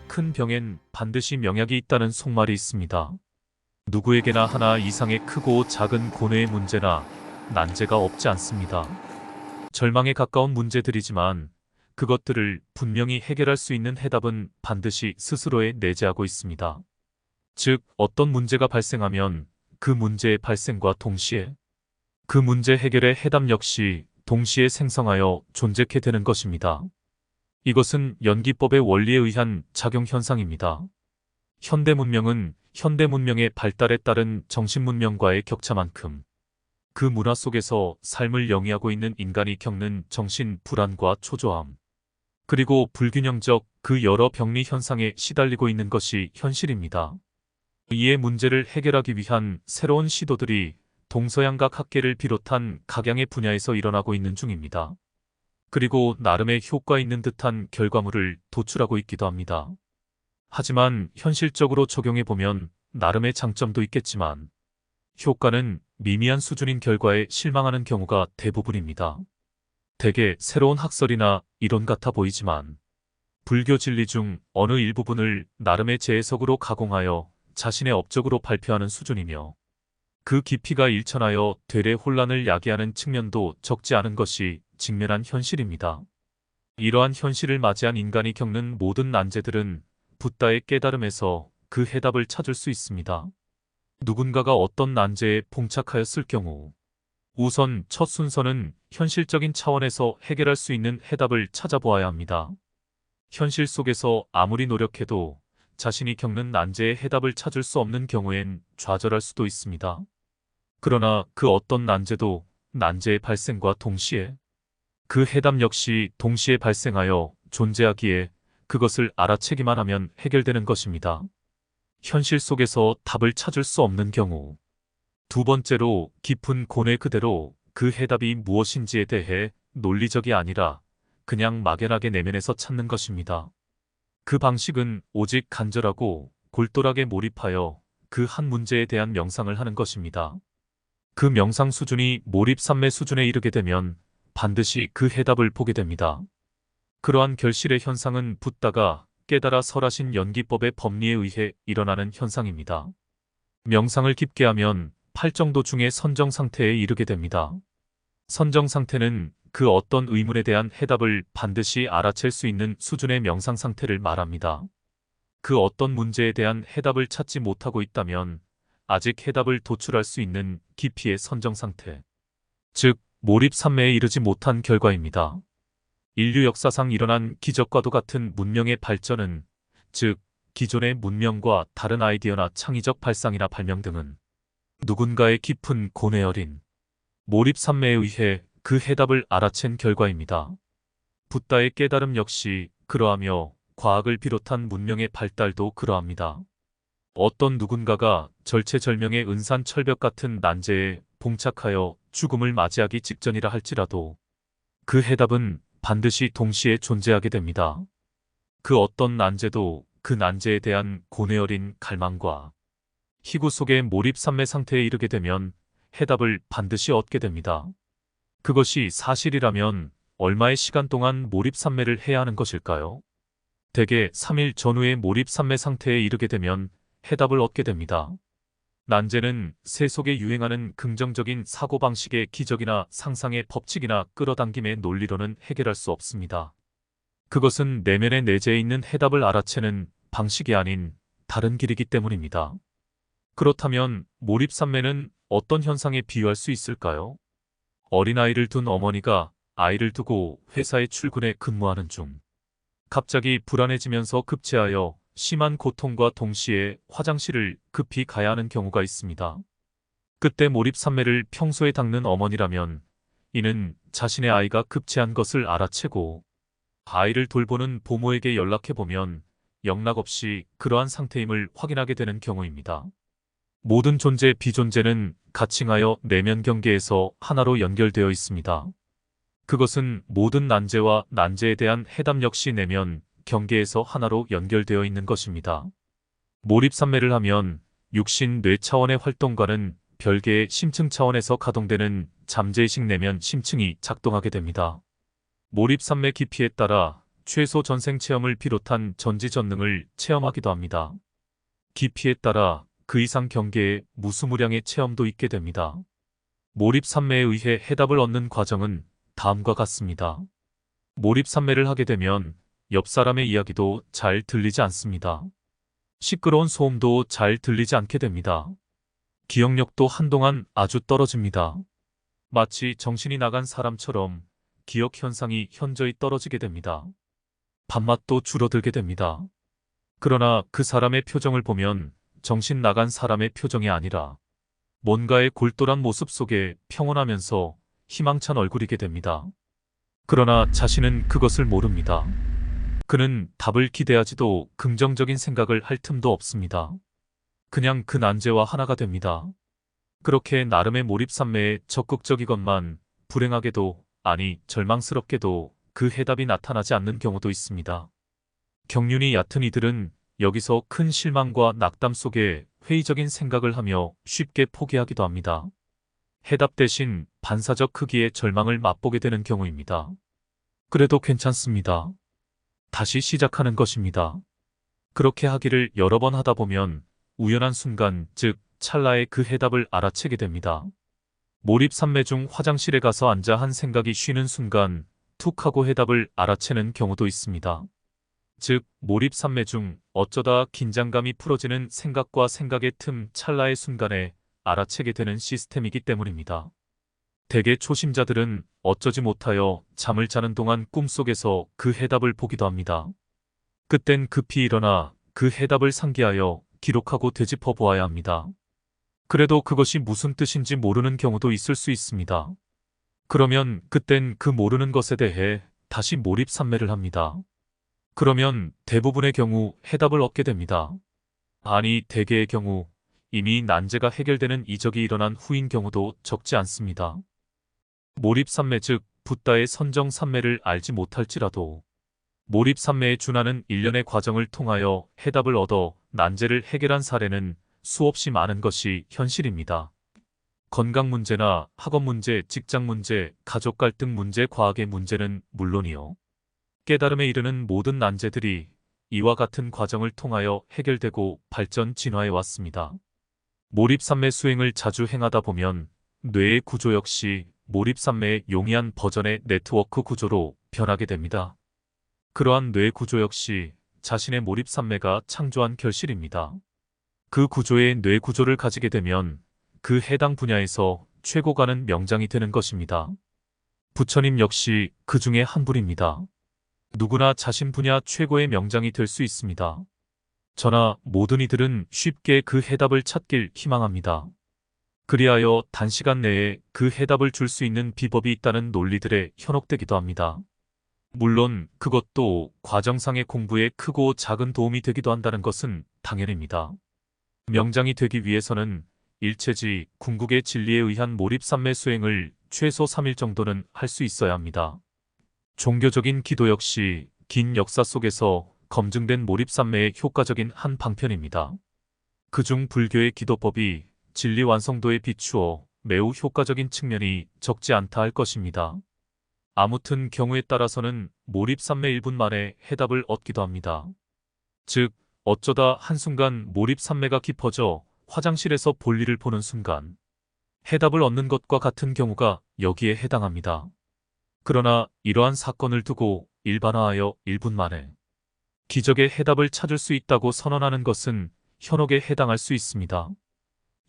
큰 병엔 반드시 명약이 있다는 속말이 있습니다. 누구에게나 하나 이상의 크고 작은 고뇌의 문제나 난제가 없지 않습니다. 절망에 가까운 문제들이지만 그것들을 분명히 해결할 수 있는 해답은 반드시 스스로에 내재하고 있습니다. 즉, 어떤 문제가 발생하면 그 문제의 발생과 동시에 그 문제 해결의 해답 역시 동시에 생성하여 존재케 되는 것입니다. 이것은 연기법의 원리에 의한 작용 현상입니다. 현대 문명은 현대 문명의 발달에 따른 정신 문명과의 격차만큼 그 문화 속에서 삶을 영위하고 있는 인간이 겪는 정신 불안과 초조함, 그리고 불균형적 그 여러 병리 현상에 시달리고 있는 것이 현실입니다. 이에 문제를 해결하기 위한 새로운 시도들이 동서양각 학계를 비롯한 각양의 분야에서 일어나고 있는 중입니다. 그리고 나름의 효과 있는 듯한 결과물을 도출하고 있기도 합니다. 하지만 현실적으로 적용해보면 나름의 장점도 있겠지만 효과는 미미한 수준인 결과에 실망하는 경우가 대부분입니다. 대개 새로운 학설이나 이론 같아 보이지만 불교 진리 중 어느 일부분을 나름의 재해석으로 가공하여 자신의 업적으로 발표하는 수준이며 그 깊이가 일천하여 되레 혼란을 야기하는 측면도 적지 않은 것이 직면한 현실입니다. 이러한 현실을 맞이한 인간이 겪는 모든 난제들은 붓다의 깨달음에서 그 해답을 찾을 수 있습니다. 누군가가 어떤 난제에 봉착하였을 경우 우선 첫 순서는 현실적인 차원에서 해결할 수 있는 해답을 찾아보아야 합니다. 현실 속에서 아무리 노력해도 자신이 겪는 난제의 해답을 찾을 수 없는 경우엔 좌절할 수도 있습니다. 그러나 그 어떤 난제도 난제의 발생과 동시에 그 해답 역시 동시에 발생하여 존재하기에 그것을 알아채기만 하면 해결되는 것입니다. 현실 속에서 답을 찾을 수 없는 경우, 두 번째로 깊은 고뇌 그대로 그 해답이 무엇인지에 대해 논리적이 아니라 그냥 막연하게 내면에서 찾는 것입니다. 그 방식은 오직 간절하고 골똘하게 몰입하여 그 한 문제에 대한 명상을 하는 것입니다. 그 명상 수준이 몰입삼매 수준에 이르게 되면 반드시 그 해답을 보게 됩니다. 그러한 결실의 현상은 붓다가 깨달아 설하신 연기법의 법리에 의해 일어나는 현상입니다. 명상을 깊게 하면 8정도 중의 선정 상태에 이르게 됩니다. 선정 상태는 그 어떤 의문에 대한 해답을 반드시 알아챌 수 있는 수준의 명상 상태를 말합니다. 그 어떤 문제에 대한 해답을 찾지 못하고 있다면 아직 해답을 도출할 수 있는 깊이의 선정 상태, 즉 몰입 삼매에 이르지 못한 결과입니다. 인류 역사상 일어난 기적과도 같은 문명의 발전은, 즉 기존의 문명과 다른 아이디어나 창의적 발상이나 발명 등은 누군가의 깊은 고뇌 어린 몰입 삼매에 의해 그 해답을 알아챈 결과입니다. 붓다의 깨달음 역시 그러하며 과학을 비롯한 문명의 발달도 그러합니다. 어떤 누군가가 절체절명의 은산철벽 같은 난제에 봉착하여 죽음을 맞이하기 직전이라 할지라도 그 해답은 반드시 동시에 존재하게 됩니다. 그 어떤 난제도 그 난제에 대한 고뇌 어린 갈망과 희구 속의 몰입 삼매 상태에 이르게 되면 해답을 반드시 얻게 됩니다. 그것이 사실이라면 얼마의 시간 동안 몰입 삼매를 해야 하는 것일까요? 대개 3일 전후의 몰입 삼매 상태에 이르게 되면 해답을 얻게 됩니다. 난제는 세속에 유행하는 긍정적인 사고방식의 기적이나 상상의 법칙이나 끌어당김의 논리로는 해결할 수 없습니다. 그것은 내면에 내재해 있는 해답을 알아채는 방식이 아닌 다른 길이기 때문입니다. 그렇다면 몰입삼매는 어떤 현상에 비유할 수 있을까요? 어린아이를 둔 어머니가 아이를 두고 회사에 출근해 근무하는 중 갑자기 불안해지면서 급체하여 심한 고통과 동시에 화장실을 급히 가야 하는 경우가 있습니다. 그때 몰입삼매를 평소에 닦는 어머니라면 이는 자신의 아이가 급체한 것을 알아채고 아이를 돌보는 보모에게 연락해보면 영락없이 그러한 상태임을 확인하게 되는 경우입니다. 모든 존재 비존재는 가칭하여 내면 경계에서 하나로 연결되어 있습니다. 그것은 모든 난제와 난제에 대한 해답 역시 내면 경계에서 하나로 연결되어 있는 것입니다. 몰입삼매를 하면 육신 뇌 차원의 활동과는 별개의 심층 차원에서 가동되는 잠재의식 내면 심층이 작동하게 됩니다. 몰입산매 깊이에 따라 최소 전생 체험을 비롯한 전지전능을 체험하기도 합니다. 깊이에 따라 그 이상 경계의 무수무량의 체험도 있게 됩니다. 몰입산매에 의해 해답을 얻는 과정은 다음과 같습니다. 몰입산매를 하게 되면 옆 사람의 이야기도 잘 들리지 않습니다. 시끄러운 소음도 잘 들리지 않게 됩니다. 기억력도 한동안 아주 떨어집니다. 마치 정신이 나간 사람처럼 기억 현상이 현저히 떨어지게 됩니다. 밥맛도 줄어들게 됩니다. 그러나 그 사람의 표정을 보면 정신 나간 사람의 표정이 아니라 뭔가의 골똘한 모습 속에 평온하면서 희망찬 얼굴이게 됩니다. 그러나 자신은 그것을 모릅니다. 그는 답을 기대하지도 긍정적인 생각을 할 틈도 없습니다. 그냥 그 난제와 하나가 됩니다. 그렇게 나름의 몰입산매에 적극적이건만 불행하게도, 아니 절망스럽게도 그 해답이 나타나지 않는 경우도 있습니다. 경륜이 얕은 이들은 여기서 큰 실망과 낙담 속에 회의적인 생각을 하며 쉽게 포기하기도 합니다. 해답 대신 반사적 크기의 절망을 맛보게 되는 경우입니다. 그래도 괜찮습니다. 다시 시작하는 것입니다. 그렇게 하기를 여러 번 하다 보면 우연한 순간, 즉 찰나에 그 해답을 알아채게 됩니다. 몰입산매 중 화장실에 가서 앉아 한 생각이 쉬는 순간 툭 하고 해답을 알아채는 경우도 있습니다. 즉 몰입산매 중 어쩌다 긴장감이 풀어지는 생각과 생각의 틈 찰나의 순간에 알아채게 되는 시스템이기 때문입니다. 대개 초심자들은 어쩌지 못하여 잠을 자는 동안 꿈속에서 그 해답을 보기도 합니다. 그땐 급히 일어나 그 해답을 상기하여 기록하고 되짚어 보아야 합니다. 그래도 그것이 무슨 뜻인지 모르는 경우도 있을 수 있습니다. 그러면 그땐 그 모르는 것에 대해 다시 몰입산매를 합니다. 그러면 대부분의 경우 해답을 얻게 됩니다. 아니 대개의 경우 이미 난제가 해결되는 이적이 일어난 후인 경우도 적지 않습니다. 몰입산매 즉 붓다의 선정산매를 알지 못할지라도 몰입산매에 준하는 일련의 과정을 통하여 해답을 얻어 난제를 해결한 사례는 수없이 많은 것이 현실입니다. 건강 문제나 학업 문제, 직장 문제, 가족 갈등 문제, 과학의 문제는 물론이요. 깨달음에 이르는 모든 난제들이 이와 같은 과정을 통하여 해결되고 발전 진화해 왔습니다. 몰입산매 수행을 자주 행하다 보면 뇌의 구조 역시 몰입산매의 용이한 버전의 네트워크 구조로 변하게 됩니다. 그러한 뇌 구조 역시 자신의 몰입산매가 창조한 결실입니다. 그 구조의 뇌 구조를 가지게 되면 그 해당 분야에서 최고가는 명장이 되는 것입니다. 부처님 역시 그 중에 한 분입니다. 누구나 자신 분야 최고의 명장이 될 수 있습니다. 저나 모든 이들은 쉽게 그 해답을 찾길 희망합니다. 그리하여 단시간 내에 그 해답을 줄 수 있는 비법이 있다는 논리들에 현혹되기도 합니다. 물론 그것도 과정상의 공부에 크고 작은 도움이 되기도 한다는 것은 당연입니다. 명장이 되기 위해서는 일체지 궁극의 진리에 의한 몰입산매 수행을 최소 3일 정도는 할 수 있어야 합니다. 종교적인 기도 역시 긴 역사 속에서 검증된 몰입산매의 효과적인 한 방편입니다. 그중 불교의 기도법이 진리 완성도에 비추어 매우 효과적인 측면이 적지 않다 할 것입니다. 아무튼 경우에 따라서는 몰입산매 1분 만에 해답을 얻기도 합니다. 즉 어쩌다 한순간 몰입산매가 깊어져 화장실에서 볼일을 보는 순간 해답을 얻는 것과 같은 경우가 여기에 해당합니다. 그러나 이러한 사건을 두고 일반화하여 1분 만에 기적의 해답을 찾을 수 있다고 선언하는 것은 현혹에 해당할 수 있습니다.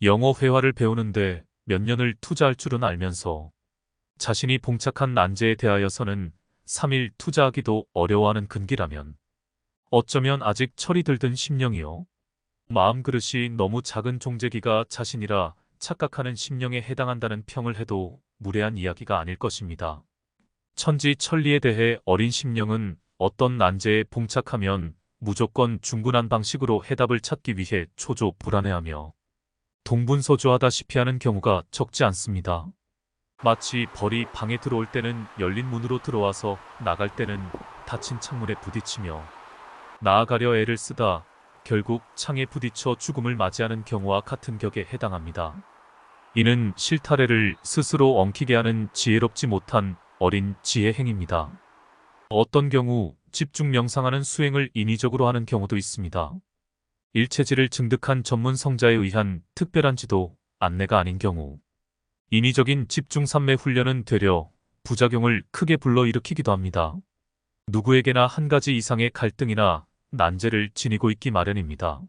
영어 회화를 배우는데 몇 년을 투자할 줄은 알면서 자신이 봉착한 난제에 대하여서는 3일 투자하기도 어려워하는 근기라면 어쩌면 아직 철이 들든 심령이요. 마음 그릇이 너무 작은 종재기가 자신이라 착각하는 심령에 해당한다는 평을 해도 무례한 이야기가 아닐 것입니다. 천지 천리에 대해 어린 심령은 어떤 난제에 봉착하면 무조건 중군한 방식으로 해답을 찾기 위해 초조 불안해하며 동분서주하다시피 하는 경우가 적지 않습니다. 마치 벌이 방에 들어올 때는 열린 문으로 들어와서 나갈 때는 닫힌 창문에 부딪히며 나아가려 애를 쓰다 결국 창에 부딪혀 죽음을 맞이하는 경우와 같은 격에 해당합니다. 이는 실타래를 스스로 엉키게 하는 지혜롭지 못한 어린 지혜 행위입니다. 어떤 경우 집중 명상하는 수행을 인위적으로 하는 경우도 있습니다. 일체질을 증득한 전문 성자에 의한 특별한 지도, 안내가 아닌 경우 인위적인 집중 삼매 훈련은 되려 부작용을 크게 불러일으키기도 합니다. 누구에게나 한 가지 이상의 갈등이나 난제를 지니고 있기 마련입니다.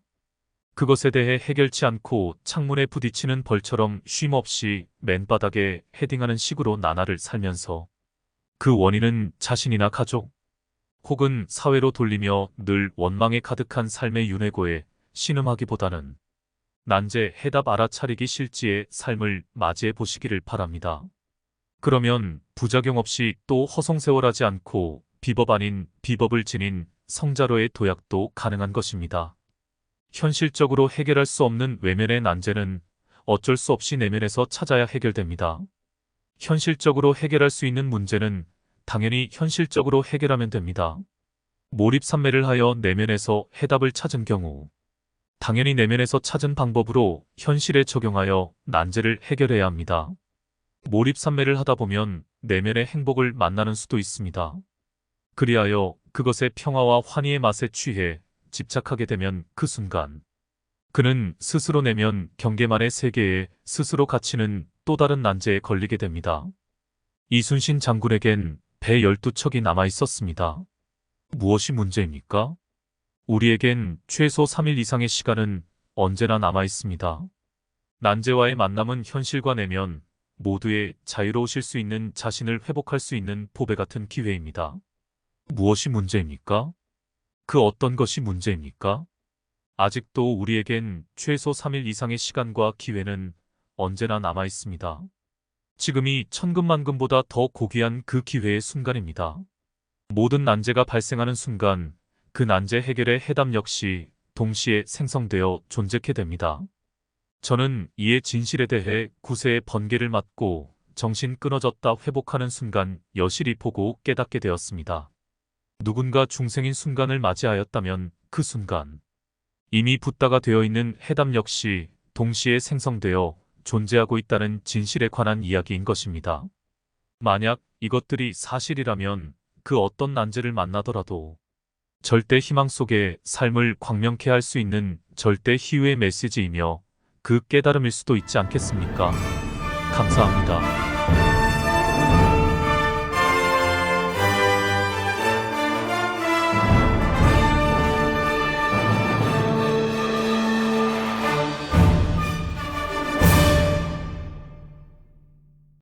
그것에 대해 해결치 않고 창문에 부딪히는 벌처럼 쉼없이 맨바닥에 헤딩하는 식으로 나날을 살면서 그 원인은 자신이나 가족, 혹은 사회로 돌리며 늘 원망에 가득한 삶의 윤회고에 신음하기보다는 난제 해답 알아차리기 실지의 삶을 맞이해 보시기를 바랍니다. 그러면 부작용 없이 또 허송세월하지 않고 비법 아닌 비법을 지닌 성자로의 도약도 가능한 것입니다. 현실적으로 해결할 수 없는 외면의 난제는 어쩔 수 없이 내면에서 찾아야 해결됩니다. 현실적으로 해결할 수 있는 문제는 당연히 현실적으로 해결하면 됩니다. 몰입산매를 하여 내면에서 해답을 찾은 경우 당연히 내면에서 찾은 방법으로 현실에 적용하여 난제를 해결해야 합니다. 몰입산매를 하다 보면 내면의 행복을 만나는 수도 있습니다. 그리하여 그것의 평화와 환희의 맛에 취해 집착하게 되면 그 순간 그는 스스로 내면 경계만의 세계에 스스로 갇히는 또 다른 난제에 걸리게 됩니다. 이순신 장군에겐 배 12척이 남아 있었습니다. 무엇이 문제입니까? 우리에겐 최소 3일 이상의 시간은 언제나 남아 있습니다. 난제와의 만남은 현실과 내면 모두의 자유로우실 수 있는 자신을 회복할 수 있는 보배 같은 기회입니다. 무엇이 문제입니까? 그 어떤 것이 문제입니까? 아직도 우리에겐 최소 3일 이상의 시간과 기회는 언제나 남아 있습니다. 지금이 천금만금보다 더 고귀한 그 기회의 순간입니다. 모든 난제가 발생하는 순간 그 난제 해결의 해답 역시 동시에 생성되어 존재케 됩니다. 저는 이의 진실에 대해 구세의 번개를 맞고 정신 끊어졌다 회복하는 순간 여실히 보고 깨닫게 되었습니다. 누군가 중생인 순간을 맞이하였다면 그 순간 이미 붓다가 되어 있는 해답 역시 동시에 생성되어 존재하고 있다는 진실에 관한 이야기인 것입니다. 만약 이것들이 사실이라면 그 어떤 난제를 만나더라도 절대 희망 속에 삶을 광명케 할 수 있는 절대 희유의 메시지이며 그 깨달음일 수도 있지 않겠습니까? 감사합니다.